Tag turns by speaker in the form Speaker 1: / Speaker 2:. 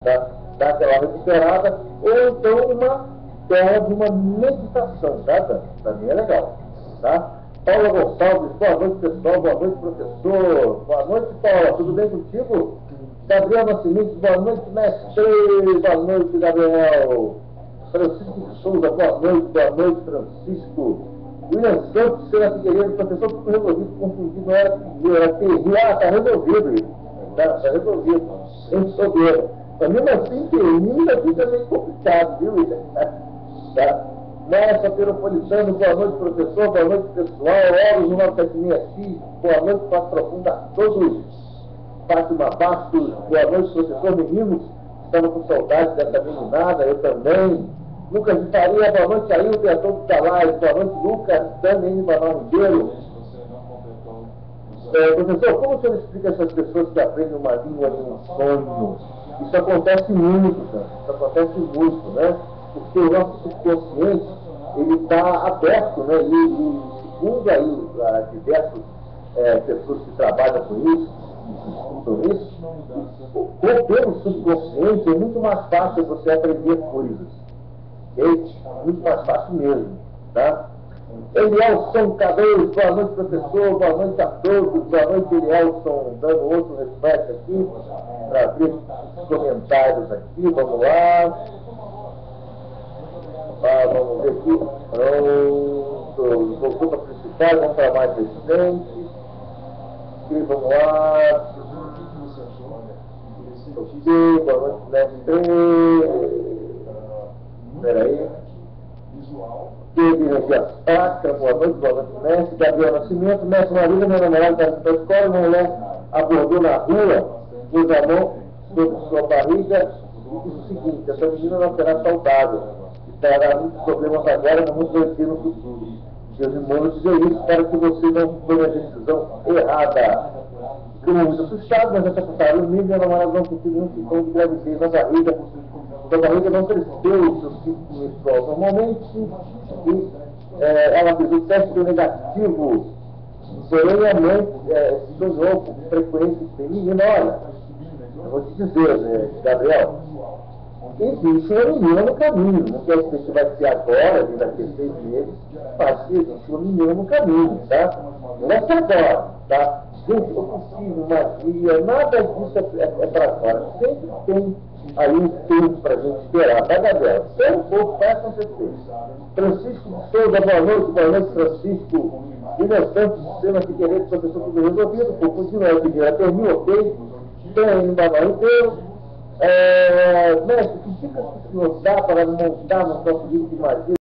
Speaker 1: dá aquela recuperada, ou então uma tela de uma meditação, tá? Também é legal, tá? Paula Gonçalves, boa noite, pessoal, boa noite, professor, boa noite, Paula, tudo bem contigo? Gabriel Nascimento, boa noite, mestre, boa noite, Gabriel. Francisco Souza, boa noite, Francisco. William Santos, Sena Figueiredo, professor, tudo resolvido, confundido, não era TI, tá resolvido isso, tá resolvido, sem soberba. Mas mesmo assim, TI fica meio complicado, viu, William? Tá? Nossa, Peropolitano, boa noite, professor, boa noite, pessoal. Horus, 976X, boa noite, Paz Profunda a todos. Fátima Bastos, boa noite, professor. Meninos, estamos com saudade dessa meninada, eu também. Lucas de Faria, boa noite, Ailton e a todos da live. Boa noite, Lucas, também, Manuel Ribeiro. Professor, como o senhor explica essas pessoas que aprendem uma língua em um sonho? Isso acontece muito, isso acontece muito, né? Porque o nosso subconsciente, ele está aberto, né? E segundo aí diversas pessoas que trabalham com isso, que estudam isso, pelo subconsciente é muito mais fácil você aprender coisas. Ok? Muito mais fácil mesmo, tá? Elielson Cabeiros, boa noite, professor, boa noite a todos, boa noite, Elielson, dando outro reflexo aqui, para ver os comentários aqui, vamos lá. Vamos ver aqui, pronto, voltou para a principal, vamos para mais recente, e vamos lá. Ok, boa noite, mestre. Peraí. Teve energia sacra, boa noite, mestre. Gabriel Nascimento, mestre Maria, meu namorado da escola, uma mulher abordou na rua, pôs a mão sobre sua barriga e disse o seguinte: essa menina não será saudável, e terá muitos problemas agora, mas muito no futuro. Deus irmãos dizer isso para que você não tome a decisão errada. Ficou muito assustado, mas essa putaria mesmo, minha namorada não sentiu nenhum sintoma de gravidez na barriga. A barriga não cresceu o seu ciclo menstrual normalmente e ela fez o teste negativo, porém a mãe sonhou com frequência feminina. Olha, eu vou te dizer, Gabriel, existe uma menina no caminho, não quer dizer que vai ser agora, daqui a 6 meses, mas que existe uma menina no caminho, tá? Não vai ser agora, tá? Gente, possível, magia, nada disso é para agora. Sempre tem aí um tempo para a gente esperar, tá, Gabriel? Tem um pouco, vai acontecer. Francisco Souza, boa noite, Francisco. William Santos, Sena Figueiredo, professor, tudo resolvido, pouco de novo, terminou, ok? Tem ainda mais inteiro. Mestre, que dicas que o senhor dá para montar no nosso livro de magia?